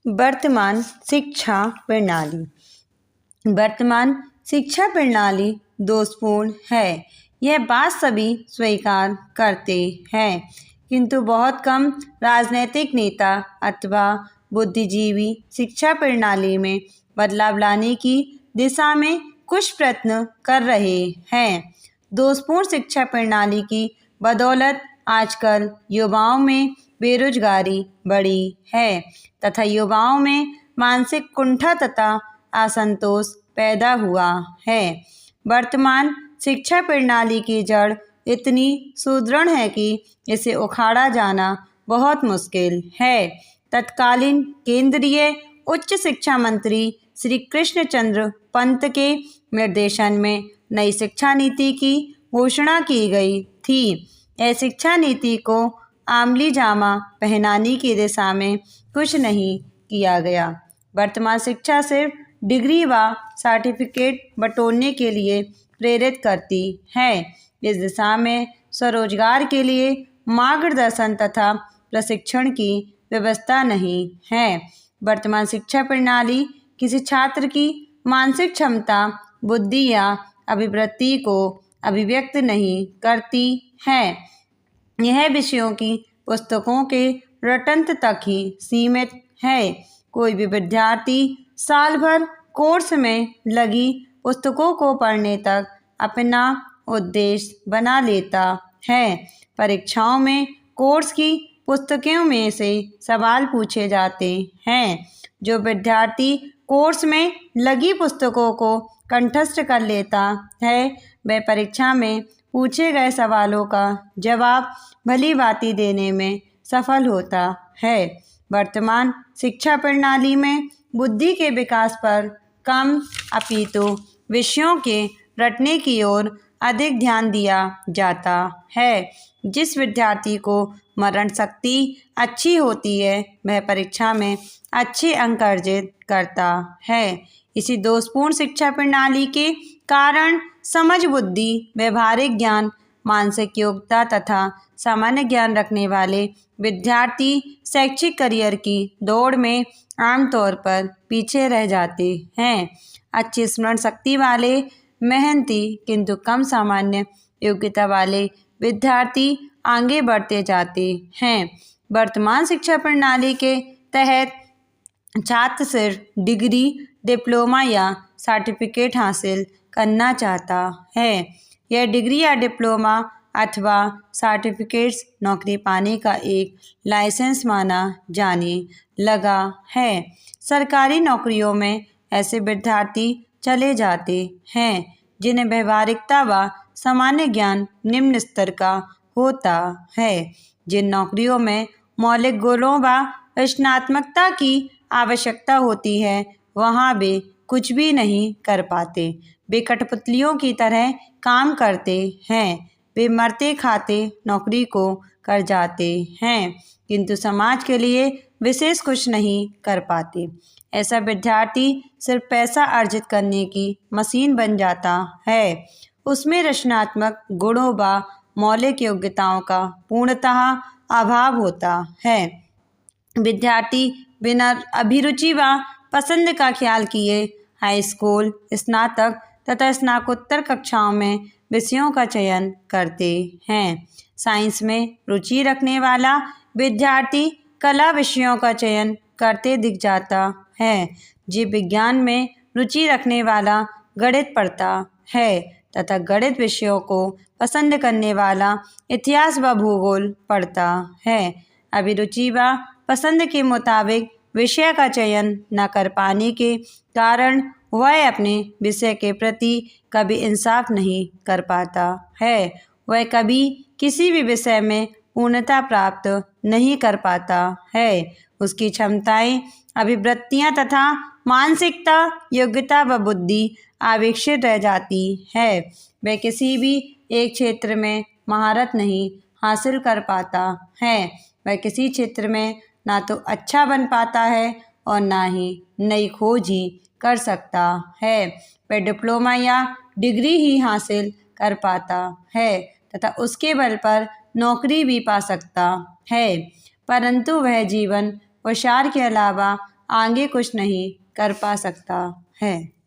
वर्तमान शिक्षा प्रणाली। वर्तमान शिक्षा प्रणाली दोषपूर्ण है, यह बात सभी स्वीकार करते हैं, किंतु बहुत कम राजनीतिक नेता अथवा बुद्धिजीवी शिक्षा प्रणाली में बदलाव लाने की दिशा में कुछ प्रयत्न कर रहे हैं। दोषपूर्ण शिक्षा प्रणाली की बदौलत आजकल युवाओं में बेरोजगारी बढ़ी है तथा युवाओं में मानसिक कुंठा तथा असंतोष पैदा हुआ है। वर्तमान शिक्षा प्रणाली की जड़ इतनी सुदृढ़ है कि इसे उखाड़ा जाना बहुत मुश्किल है। तत्कालीन केंद्रीय उच्च शिक्षा मंत्री श्री कृष्णचंद्र पंत के निर्देशन में नई शिक्षा नीति की घोषणा की गई थी। यह शिक्षा नीति को आमली जामा पहनाने की दिशा में कुछ नहीं किया गया। वर्तमान शिक्षा सिर्फ डिग्री व सर्टिफिकेट बटोरने के लिए प्रेरित करती है। इस दिशा में स्वरोजगार के लिए मार्गदर्शन तथा प्रशिक्षण की व्यवस्था नहीं है। वर्तमान शिक्षा प्रणाली किसी छात्र की मानसिक क्षमता, बुद्धि या अभिवृत्ति को अभिव्यक्त नहीं करती है। यह विषयों की पुस्तकों के रटंत तक ही सीमित है। कोई भी विद्यार्थी साल भर कोर्स में लगी पुस्तकों को पढ़ने तक अपना उद्देश्य बना लेता है। परीक्षाओं में कोर्स की पुस्तकों में से सवाल पूछे जाते हैं। जो विद्यार्थी कोर्स में लगी पुस्तकों को कंठस्थ कर लेता है, वह परीक्षा में पूछे गए सवालों का जवाब भली भांति देने में सफल होता है। वर्तमान शिक्षा प्रणाली में बुद्धि के विकास पर कम अपितु विषयों के रटने की ओर अधिक ध्यान दिया जाता है। जिस विद्यार्थी को स्मरण शक्ति अच्छी होती है, वह परीक्षा में अच्छे अंक अर्जित करता है। इसी दोषपूर्ण शिक्षा प्रणाली के कारण समझ बुद्धि, व्यवहारिक ज्ञान, मानसिक योग्यता तथा सामान्य ज्ञान रखने वाले विद्यार्थी शैक्षिक करियर की दौड़ में आमतौर पर पीछे रह जाते हैं। अच्छी स्मरण शक्ति वाले, मेहनती किंतु कम सामान्य योग्यता वाले विद्यार्थी आगे बढ़ते जाते हैं। वर्तमान शिक्षा प्रणाली के तहत छात्र सिर्फ डिग्री, डिप्लोमा या सर्टिफिकेट हासिल करना चाहता है। यह डिग्री या डिप्लोमा अथवा सर्टिफिकेट्स नौकरी पाने का एक लाइसेंस माना जाने लगा है। सरकारी नौकरियों में ऐसे विद्यार्थी चले जाते हैं जिन्हें व्यवहारिकता व सामान्य ज्ञान निम्न स्तर का होता है। जिन नौकरियों में मौलिक गुणों व रचनात्मकता की आवश्यकता होती है, वहाँ वे कुछ भी नहीं कर पाते। वे कठपुतलियों की तरह काम करते हैं। वे मरते खाते नौकरी को कर जाते हैं, किंतु समाज के लिए विशेष कुछ नहीं कर पाते। ऐसा विद्यार्थी सिर्फ पैसा अर्जित करने की मशीन बन जाता है। उसमें रचनात्मक गुणों व मौलिक योग्यताओं का पूर्णतः अभाव होता है। विद्यार्थी बिना अभिरुचि व पसंद का ख्याल किए हाई स्कूल, स्नातक तथा स्नातकोत्तर कक्षाओं में विषयों का चयन करते हैं। साइंस में रुचि रखने वाला विद्यार्थी कला विषयों का चयन करते दिख जाता है। जीव विज्ञान में रुचि रखने वाला गणित पढ़ता है तथा गणित विषयों को पसंद करने वाला इतिहास व भूगोल पढ़ता है। अभिरुचि व पसंद के मुताबिक विषय का चयन न कर पाने के कारण वह अपने विषय के प्रति कभी इंसाफ नहीं कर पाता है। वह कभी किसी भी विषय में पूर्णता प्राप्त नहीं कर पाता है। उसकी क्षमताएं, अभिवृत्तियां तथा मानसिकता, योग्यता व बुद्धि अविकसित रह जाती है। वह किसी भी एक क्षेत्र में महारत नहीं हासिल कर पाता है। वह किसी क्षेत्र में ना तो अच्छा बन पाता है और ना ही नई खोज ही कर सकता है। वह डिप्लोमा या डिग्री ही हासिल कर पाता है तथा उसके बल पर नौकरी भी पा सकता है, परंतु वह जीवन प्रसार के अलावा आगे कुछ नहीं कर पा सकता है।